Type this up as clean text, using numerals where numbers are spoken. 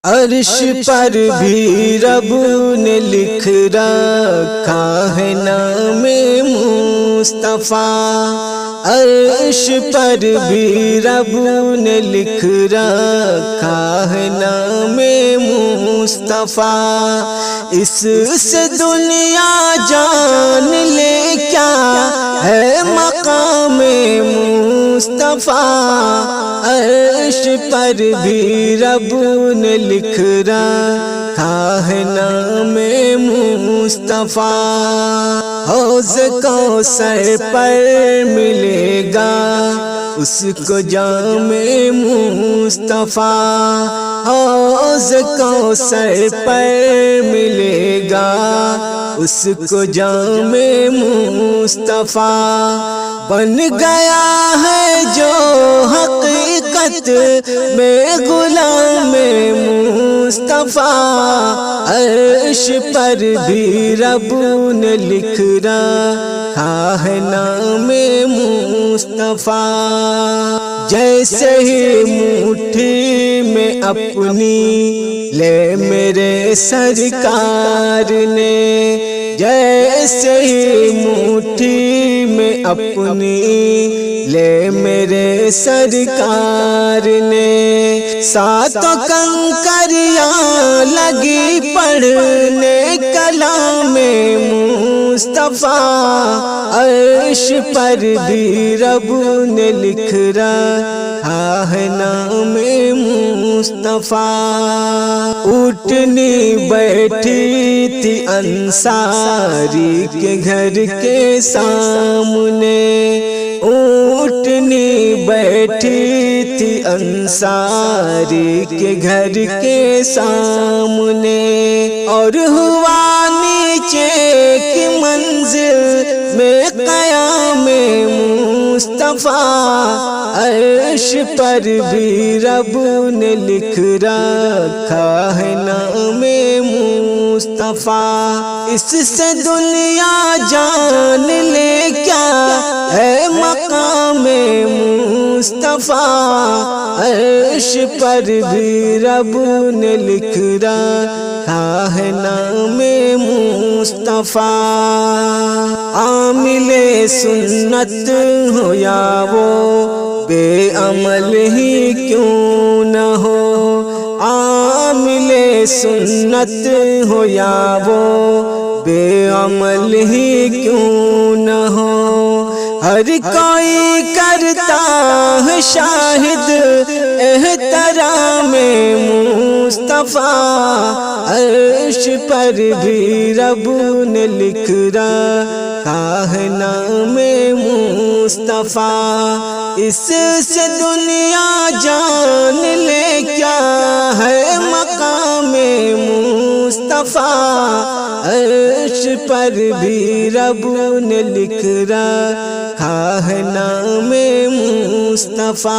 عرش پر بھی رب نے لکھ رکھا ہے نام مصطفیٰ، عرش پر بھی رب نے لکھ رکھا ہے نام مصطفیٰ، اس سے دنیا جان لے کیا ہے مقام مصطفیٰ، عرش پر بھی رب نے لکھ رکھا ہے نام مصطفیٰ، حوض کوثر پر ملے گا اس کو جام مصطفیٰ، حوض کوثر پر ملے گا اس کو جام مصطفیٰ، بن گیا ہے جو حقیقت میں غلام مصطفیٰ، عرش پر بھی رب نے لکھ رکھا ہے نام مصطفیٰ، جیسے ہی مٹھی میں اپنی لے میرے سرکار نے، جیسے ہی مٹھی میں اپنی لے میرے سرکار نے، ساتوں کنکریاں لگی پڑھنے کلام مصطفیٰ، عرش پر بھی رب نے لکھ رکھا ہے نام مصطفیٰ، اٹھنی بیٹھی تھی انصاری کے گھر کے سامنے، اٹھنی بیٹھی تھی انصاری کے گھر کے سامنے، اور ہوا نیچے کی منزل میں قیام مصطفیٰ، عرش پر بھی رب نے لکھ رکھا ہے نام مصطفیٰ، اس سے دنیا جان لے کیا ہے مقام مصطفیٰ، عرش پر بھی رب نے لکھ رکھا ہے نام مصطفیٰ، عامل سنت ہو یا وہ بے عمل ہی کیوں نہ ہو، عامل سنت ہو یا وہ بے عمل ہی کیوں نہ ہو، ہر کوئی کرتا ہے شاہد احترام مصطفیٰ، عرش پر بھی رب نے لکھ رکھا ہے نام مصطفیٰ، اس سے دنیا جان لے کیا ہے مقام مصطفیٰ، عرش پر بھی رب نے لکھ رکھا ہے نام مصطفیٰ۔